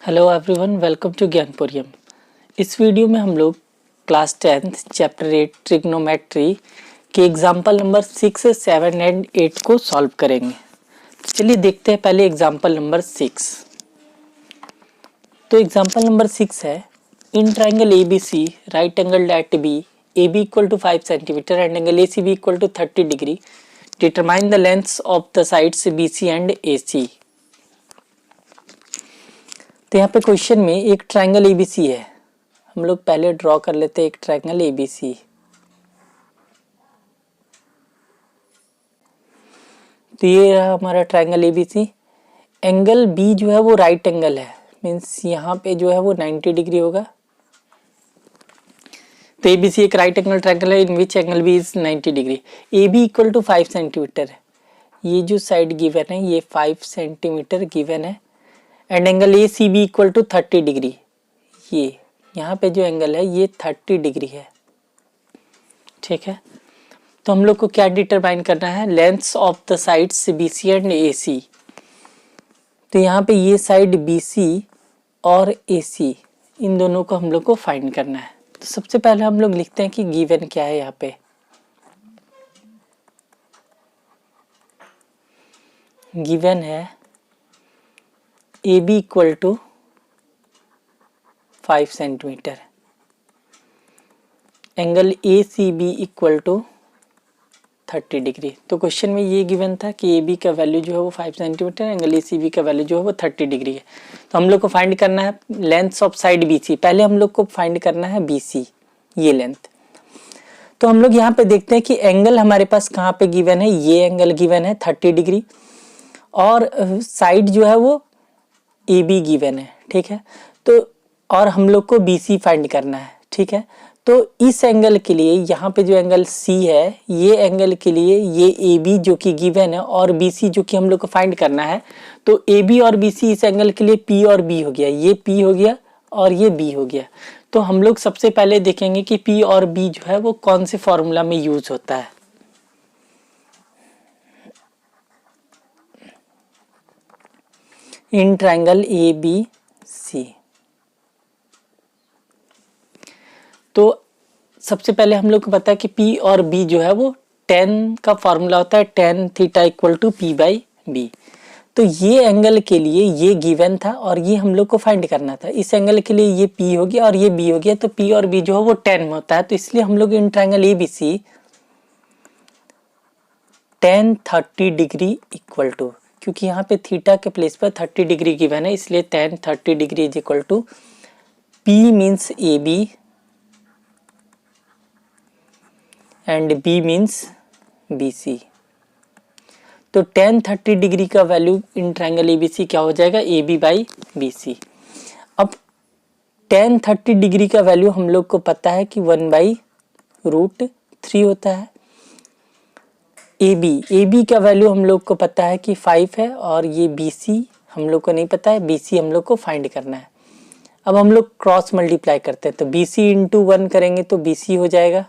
Hello everyone, welcome to Gyanpuriyam. इस video में हम लोग क्लास 10th चैप्टर 8 ट्रिग्नोमेट्री के एग्जाम्पल नंबर 6, 7 एंड 8 को सॉल्व करेंगे। चलिए देखते हैं पहले एग्जाम्पल नंबर 6। तो एग्जाम्पल नंबर 6 है, in triangle ABC right angle at B AB equal to 5 centimetre and angle ACB equal to 30 degree, determine the lengths of the sides BC and AC। तो यहाँ पे क्वेश्चन में एक triangle ABC है। हम लोग पहले ड्रॉ कर लेते हैं एक ट्रायंगल ABC। तो ये रहा हमारा ट्रायंगल ABC। एंगल B जो है वो राइट एंगल है, मीन्स यहाँ पे जो है वो 90 डिग्री होगा। तो ABC एक राइट एंगल ट्रायंगल है in which angle B is 90 degree. AB equal to 5 centimetre है। ये जो साइड गिवन है ये 5 सेंटीमीटर गिवन है and angle ACB equal to 30 degree. ये यहाँ पे जो एंगल है ये 30 डिग्री है, ठीक है। तो हम लोग को क्या डिटरमाइन करना है, lengths of the sides BC and AC। तो यहाँ पे ये साइड BC और AC इन दोनों को हम लोग को फाइंड करना है। तो सबसे पहले हम लोग लिखते हैं कि गिवन क्या है। यहाँ पे गिवन है AB equal to 5 centimetre, angle ACB equal to 30 degree. तो क्वेश्चन में ये गिवन था कि AB का वैल्यू जो है वो 5 सेंटीमीटर, एंगल ACB का वैल्यू जो है वो 30 डिग्री है। तो हम लोग को फाइंड करना है लेंथ ऑफ साइड BC। पहले हम लोग को फाइंड करना है BC, ये लेंथ। तो हम लोग यहाँ पे देखते हैं कि एंगल हमारे पास कहाँ पे गिवन है, ये एंगल गिवन है 30 डिग्री और साइड जो है वो AB गिवन है, ठीक है। तो और हम लोग को BC फाइंड करना है, ठीक है। तो इस एंगल के लिए यहाँ पे जो एंगल C है, ये एंगल के लिए ये AB जो कि गिवन है और BC जो कि हम लोग को फाइंड करना है। तो AB और BC इस एंगल के लिए P और B हो गया, ये P हो गया और ये B हो गया। तो हम लोग सबसे पहले देखेंगे कि P और B जो है वो कौन से फॉर्मूला में यूज होता है। इन ट्रायंगल ABC। तो सबसे पहले हम लोग को पता है कि P और B जो है वो tan का फॉर्मूला होता है, tan theta equal to P by B। तो ये एंगल के लिए ये गिवन था और ये हम लोग को फाइंड करना था। इस एंगल के लिए ये P हो गया और ये B हो गया। तो P और B जो है वो tan में होता है। तो इसलिए हम लोग in triangle ABC tan 30 degree equal to, क्योंकि यहाँ पे थीटा के प्लेस पर 30 डिग्री गिवन है, इसलिए tan 30 degree is equal to P means AB and B means BC। तो tan 30 डिग्री का वैल्यू इन ट्रायंगल ABC क्या हो जाएगा, AB बाई BC। अब tan 30 डिग्री का वैल्यू हम लोग को पता है कि 1/√3 होता है। AB का वैल्यू हम लोग को पता है कि 5 है और ये BC हम लोग को नहीं पता है, BC हम लोग को फाइंड करना है। अब हम लोग क्रॉस मल्टीप्लाई करते हैं, तो BC इंटू 1 करेंगे तो BC हो जाएगा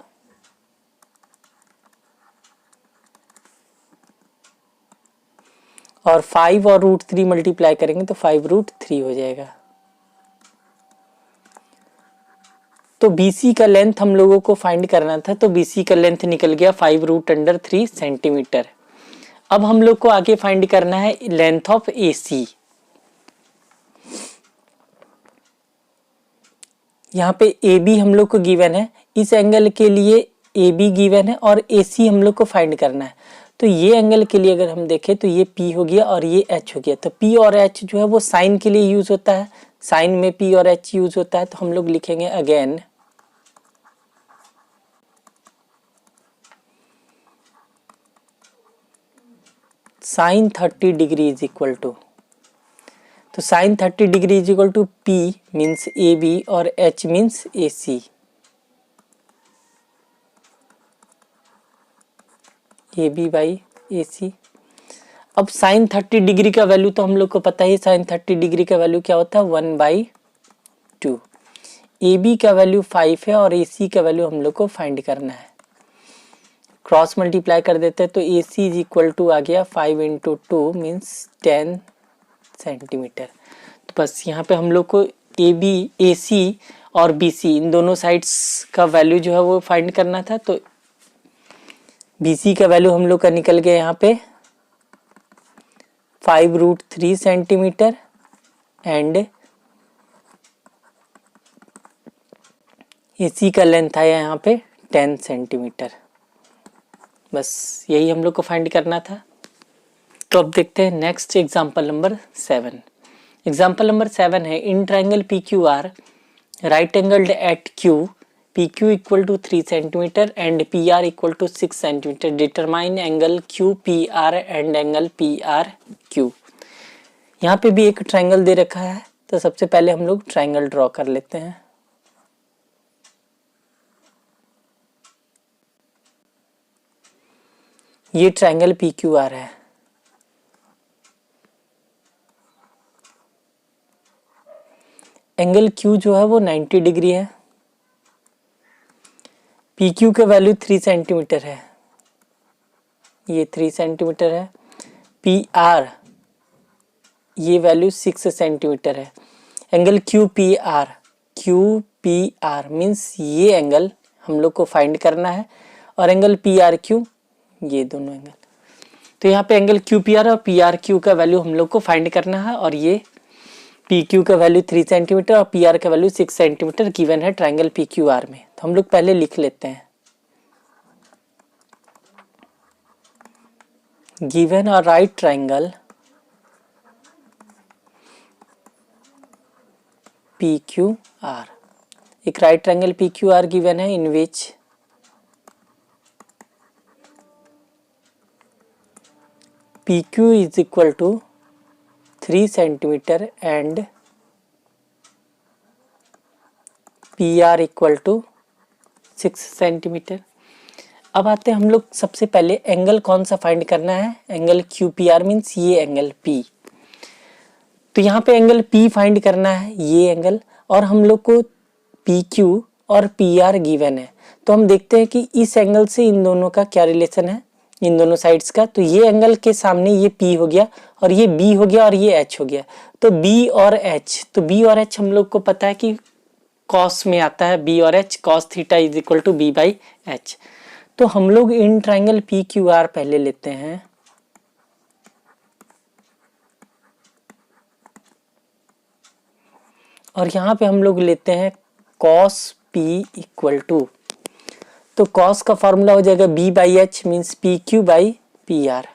और 5 और √3 मल्टीप्लाई करेंगे तो 5√3 हो जाएगा। तो BC का लेंथ हम लोगों को फाइंड करना था, तो BC का लेंथ निकल गया 5√3 सेंटीमीटर। अब हम लोग को आगे फाइंड करना है लेंथ ऑफ AC। यहाँ पे AB हम लोग को गिवन है, इस एंगल के लिए AB गिवन है और AC हम लोग को फाइंड करना है। तो ये एंगल के लिए अगर हम देखें तो ये P हो गया और ये H हो गया। तो P और H जो है वो साइन के लिए यूज होता है, साइन में P और H यूज होता है। तो हम लोग लिखेंगे again sine 30 degree is equal to, तो sine 30 degree is equal to P means AB और H means AC। AB by AC। अब साइन 30 डिग्री का वैल्यू तो हम लोग को पता ही, साइन 30 डिग्री का वैल्यू क्या होता है 1/2। AB का वैल्यू 5 है और AC का वैल्यू हम लोग को फाइंड करना है। क्रॉस मल्टीप्लाई कर देते हैं तो AC इज इक्वल टू आ गया 5 इंटू 2 मीन्स 10 सेंटीमीटर। तो बस यहाँ पे हम लोग को ए बी ए सी और बी सी इन दोनों साइड्स का वैल्यू जो है वो फाइंड करना था। तो बी सी का वैल्यू हम लोग का निकल गया यहाँ पे 5√3 सेंटीमीटर एंड ए सी का लेंथ आया यहाँ पे 10 सेंटीमीटर। बस यही हम लोग को फाइंड करना था। तो अब देखते हैं next example number 7। Example number 7 है in triangle P Q R right angled at Q P Q equal to 3 centimetre and P R equal to 6 centimetre determine angle Q P R and angle P R Q. यहाँ पे भी एक triangle दे रखा है। तो सबसे पहले हम लोग ट्राइंगल ड्रॉ कर लेते हैं। ये ट्राइंगल पी क्यू आर है। एंगल क्यू जो है वो 90 डिग्री है। पी क्यू का वैल्यू 3 सेंटीमीटर है, ये 3 सेंटीमीटर है। पी आर ये वैल्यू 6 सेंटीमीटर है। Angle Q P are means ये एंगल हम लोग को फाइंड करना है और एंगल पी आर क्यू ये दोनों एंगल। तो यहाँ पे एंगल क्यू पी आर और पी आर क्यू का वैल्यू हम लोग को फाइंड करना है और ये पी क्यू का वैल्यू 3 सेंटीमीटर और पी आर का वैल्यू 6 सेंटीमीटर गिवन है ट्राइंगल पी क्यू आर में। तो हम लोग पहले लिख लेते हैं given a right triangle P Q R. एक right triangle P Q R given है in which P Q is equal to 3 centimetre and P R equal to 6 centimetre. अब आते हैं हम लोग सबसे पहले एंगल कौन सा फाइंड करना है। Angle Q P are means ये एंगल पी। तो यहाँ पे एंगल पी फाइंड करना है ये एंगल, और हम लोग को पी क्यू और पी आर गिवन है। तो हम देखते हैं कि इस एंगल से इन दोनों का क्या रिलेशन है, इन दोनों साइड्स का। तो ये एंगल के सामने ये P हो गया और ये B हो गया और ये H हो गया। तो B और H, तो B और H हम लोग को पता है कि कॉस में आता है। B और H cos theta is equal to B by H। तो हम लोग इन ट्राइंगल पी क्यू आर पहले लेते हैं। और यहाँ पे हम लोग लेते हैं cos P इक्वल टू, तो cos का फॉर्मूला हो जाएगा B by H means P Q by P R.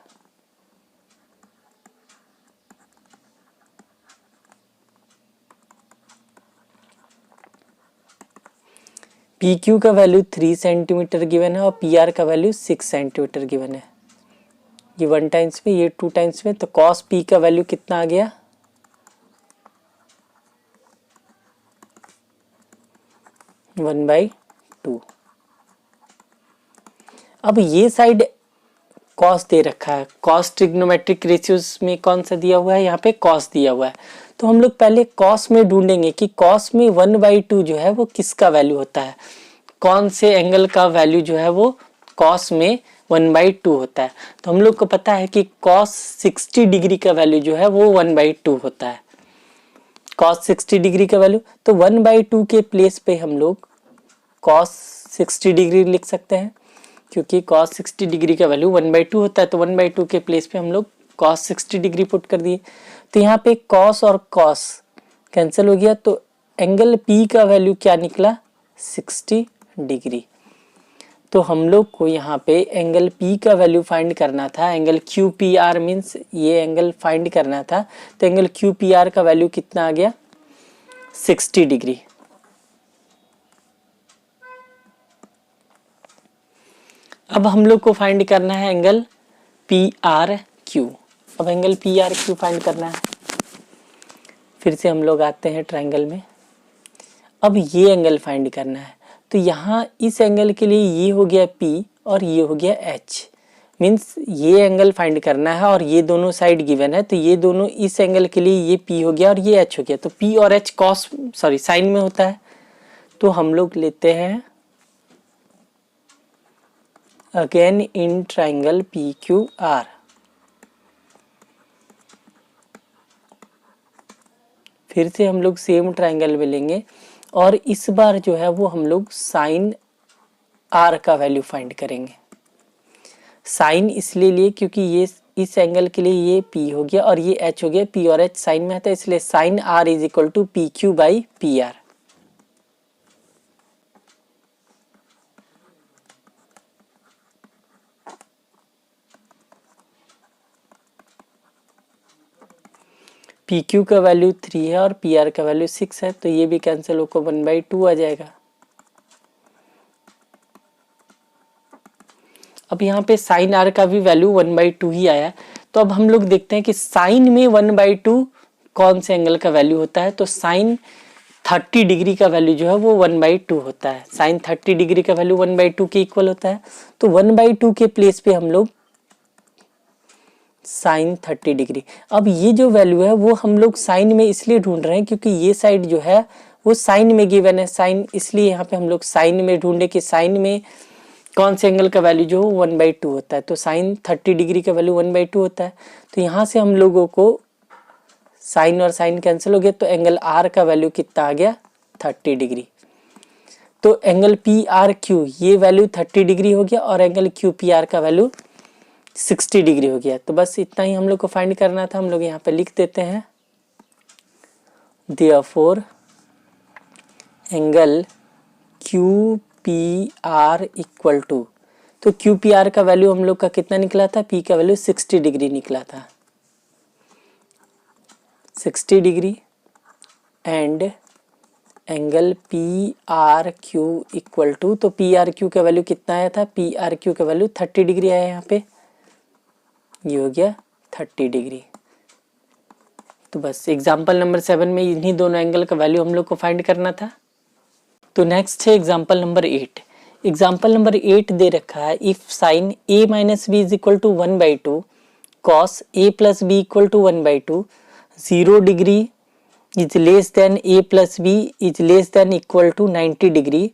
P Q का वैल्यू 3 सेंटीमीटर गिवन है और पी आर का वैल्यू 6 सेंटीमीटर गिवन है। ये 1 टाइम्स में, ये 2 टाइम्स में, तो cos P का वैल्यू कितना आ गया 1/2। अब ये साइड cos दे रखा है। cos ट्रिग्नोमेट्रिक रेशियोज में कौन सा दिया हुआ है, यहाँ पे cos दिया हुआ है। तो हम लोग पहले cos में ढूंढेंगे कि cos में 1/2 जो है वो किसका वैल्यू होता है, कौन से एंगल का वैल्यू जो है वो cos में 1/2 होता है। तो हम लोग को पता है कि cos 60 डिग्री का वैल्यू जो है वो 1/2 होता है। cos 60 डिग्री का वैल्यू, तो 1/2 के प्लेस पे हम लोग cos 60 डिग्री लिख सकते हैं, क्योंकि cos 60 डिग्री का वैल्यू 1/2 होता है। तो 1/2 के प्लेस पे हम लोग cos 60 डिग्री पुट कर दिए। तो यहाँ पे cos और cos कैंसिल हो गया, तो एंगल P का वैल्यू क्या निकला 60 डिग्री। तो हम लोग को यहाँ पे एंगल P का वैल्यू फाइंड करना था। Angle Q P are means ये एंगल फाइंड करना था। तो एंगल क्यू पी आर का वैल्यू कितना आ गया 60 डिग्री। अब हम लोग को फाइंड करना है एंगल पी आर क्यू। अब angle P R Q find करना है। फिर से हम लोग आते हैं ट्राइंगल में। अब ये एंगल फाइंड करना है। तो यहाँ इस एंगल के लिए ये हो गया P और ये हो गया H, मीन्स ये एंगल फाइंड करना है और ये दोनों साइड गिवन है। तो ये दोनों, इस एंगल के लिए ये P हो गया और ये H हो गया। तो P और H कॉस साइन में होता है। तो हम लोग लेते हैं again in triangle P Q R. फिर से हम लोग सेम ट्रायंगल में लेंगे और इस बार जो है वो हम लोग साइन आर का वैल्यू फाइंड करेंगे। साइन इसलिए लिए क्योंकि ये इस एंगल के लिए ये P हो गया और ये H हो गया, P और H साइन में आता है, इसलिए sine R is equal to P Q by P R. P Q का वैल्यू 3 है और पी आर का वैल्यू 6 है, तो ये भी कैंसिल होकर 1/2 आ जाएगा। अब यहाँ पे साइन आर का भी वैल्यू 1/2 ही आया। तो अब हम लोग देखते हैं कि साइन में 1/2 कौन से एंगल का वैल्यू होता है। तो साइन 30 डिग्री का वैल्यू जो है वो 1/2 होता है। साइन 30 डिग्री का वैल्यू 1/2 के इक्वल होता है। तो 1/2 के प्लेस पे हम लोग साइन 30 डिग्री। अब ये जो वैल्यू है वो हम लोग साइन में इसलिए ढूंढ रहे हैं क्योंकि ये साइड जो है वो साइन में गिवन है साइन, इसलिए यहाँ पे हम लोग साइन में ढूंढे कि साइन में कौन से एंगल का वैल्यू जो 1/2 होता है। तो साइन 30 डिग्री का वैल्यू 1/2 होता है। तो यहाँ से हम लोगों को साइन और साइन कैंसिल हो गया, तो एंगल आर का वैल्यू कितना आ गया 30 डिग्री। तो एंगल पी आर क्यू ये वैल्यू 30 डिग्री हो गया और एंगल क्यू पी आर का वैल्यू 60 डिग्री हो गया। तो बस इतना ही हम लोग को फाइंड करना था। हम लोग यहाँ पे लिख देते हैं therefore angle Q P R equal to, तो क्यू पी आर का वैल्यू हम लोग का कितना निकला था, पी का वैल्यू 60 डिग्री निकला था, 60 degree and angle P R Q equal to, तो पी आर क्यू का वैल्यू कितना आया था, पी आर क्यू का वैल्यू 30 डिग्री आया यहाँ पे, ये हो गया 30 डिग्री। तो बस एग्जाम्पल नंबर 7 में इन्हीं दोनों एंगल का वैल्यू हम लोग को फाइंड करना था। तो नेक्स्ट है एग्जाम्पल नंबर 8। एग्जाम्पल नंबर 8 दे रखा है if sine a minus B is equal to 1/2 cos a plus B equal to 1/2 0 degree is less than a plus B is less than equal to 90 degree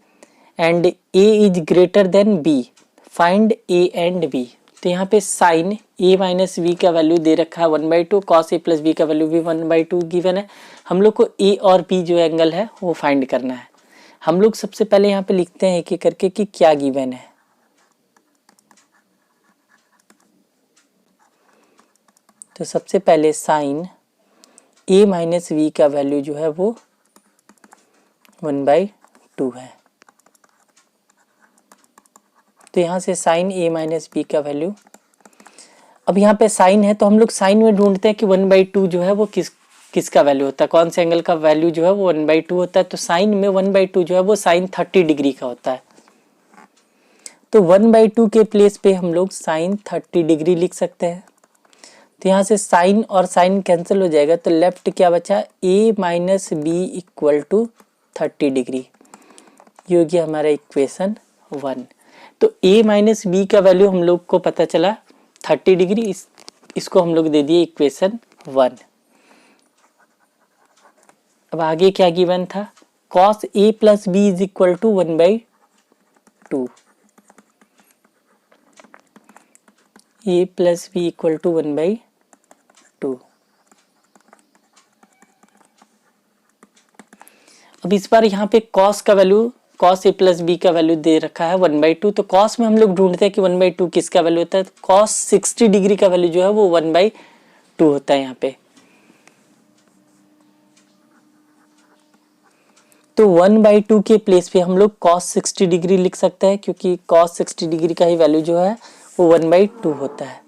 and a is greater than b, find a and b। तो यहाँ पे sine a minus B का value दे रखा है 1/2, cos a plus B का value भी 1/2 given है। हम लोग को a और b जो एंगल है वो फाइंड करना है। हम लोग सबसे पहले यहाँ पे लिखते हैं एक एक करके कि क्या गिवन है। तो सबसे पहले साइन a माइनस वी का वैल्यू जो है वो 1/2 है। तो यहाँ से साइन a माइनस बी का वैल्यू, अब यहाँ पे साइन है तो हम लोग साइन में ढूंढते हैं कि 1/2 जो है वो किसका वैल्यू होता है, कौन से एंगल का वैल्यू जो है वो 1/2 होता है। तो साइन में 1/2 जो है वो साइन 30 डिग्री का होता है। तो 1/2 के प्लेस पे हम लोग साइन 30 डिग्री लिख सकते हैं। तो यहाँ से साइन और साइन कैंसिल हो जाएगा, तो लेफ्ट क्या बचा, a minus B equal to 30 degree, ये हो गया हमारा इक्वेशन 1। तो a माइनस बी का वैल्यू हम लोग को पता चला 30 डिग्री, इसको हम लोग दे दिए इक्वेशन 1। अब आगे क्या गिवन था, cos a plus B is equal to 1/2, a plus B equal to 1/2। अब इस बार यहाँ पे cos का value, cos a plus B का वैल्यू दे रखा है 1/2। तो cos में हम लोग ढूंढते हैं कि 1/2 किसका वैल्यू होता है। तो cos 60 डिग्री का वैल्यू जो है वो 1/2 होता है यहाँ पे। तो 1/2 के प्लेस पे हम लोग cos 60 डिग्री लिख सकते हैं, क्योंकि cos 60 डिग्री का ही वैल्यू जो है वो 1/2 होता है।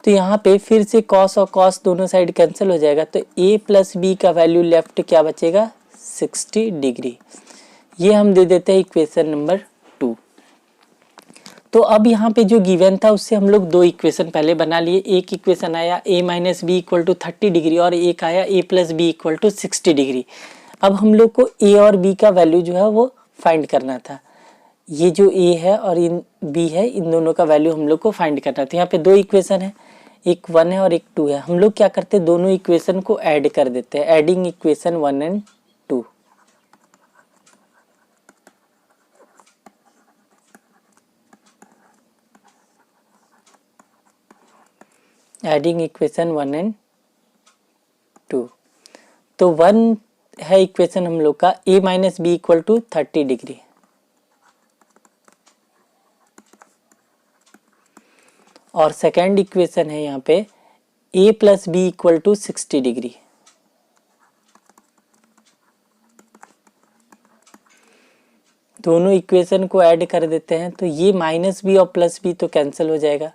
तो यहाँ पे फिर से cos और cos दोनों साइड कैंसिल हो जाएगा, तो a प्लस बी का वैल्यू लेफ्ट क्या बचेगा 60 डिग्री, ये हम दे देते हैं इक्वेशन नंबर 2। तो अब यहाँ पे जो गिवन था उससे हम लोग दो इक्वेशन पहले बना लिए। एक इक्वेशन आया a minus B equal to 30 degree और एक आया a plus B equal to 60 degree. अब हम लोग को a और b का वैल्यू जो है वो फाइंड करना था। ये जो a है और इन b है, इन दोनों का वैल्यू हम लोग को फाइंड करना था। यहाँ पे दो इक्वेशन है, एक 1 है और एक 2 है। हम लोग क्या करते हैं, दोनों इक्वेशन को ऐड कर देते हैं, adding equation 1 and 2। Adding equation 1 and 2। तो 1 है इक्वेशन हम लोग का a minus B equal to 30 degree, और सेकेंड इक्वेशन है यहाँ पे a plus B equal to 60 degree. दोनों इक्वेशन को ऐड कर देते हैं तो ये माइनस बी और प्लस बी तो कैंसिल हो जाएगा,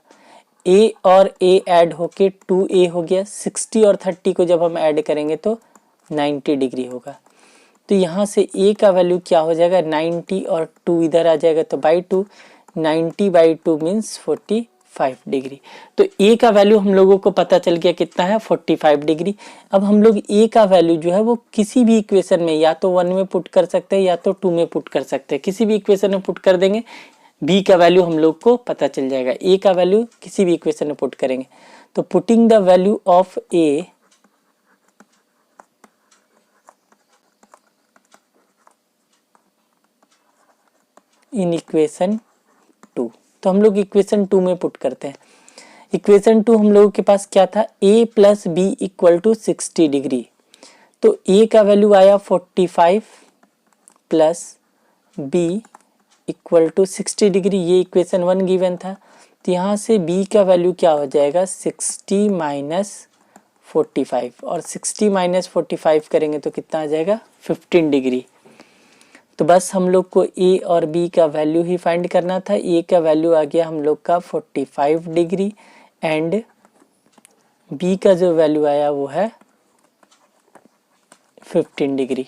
a और a ऐड होके 2a हो गया, 60 और 30 को जब हम ऐड करेंगे तो 90 डिग्री होगा। तो यहाँ से a का वैल्यू क्या हो जाएगा, 90 और 2 इधर आ जाएगा तो बाई 2, 90 बाई 2 मीन्स 45 डिग्री। तो a का वैल्यू हम लोगों को पता चल गया कितना है, 45 डिग्री। अब हम लोग a का वैल्यू जो है वो किसी भी इक्वेशन में या तो 1 में पुट कर सकते हैं या तो 2 में पुट कर सकते हैं। किसी भी इक्वेशन में पुट कर देंगे, b का वैल्यू हम लोग को पता चल जाएगा। a का वैल्यू किसी भी इक्वेशन में पुट करेंगे तो putting the value of a in equation 2, तो हम लोग इक्वेशन 2 में पुट करते हैं। इक्वेशन 2 हम लोगों के पास क्या था, a plus B equal to 60 degree. तो a का वैल्यू आया 45 plus b equal to 60 degree, ये इक्वेशन 1 गिवन था। तो यहाँ से b का वैल्यू क्या हो जाएगा, 60 माइनस 45, और 60 माइनस 45 करेंगे तो कितना आ जाएगा, 15 डिग्री। तो बस हम लोग को a और b का वैल्यू ही फाइंड करना था। a का वैल्यू आ गया हम लोग का 45 डिग्री एंड b का जो वैल्यू आया वो है 15 डिग्री।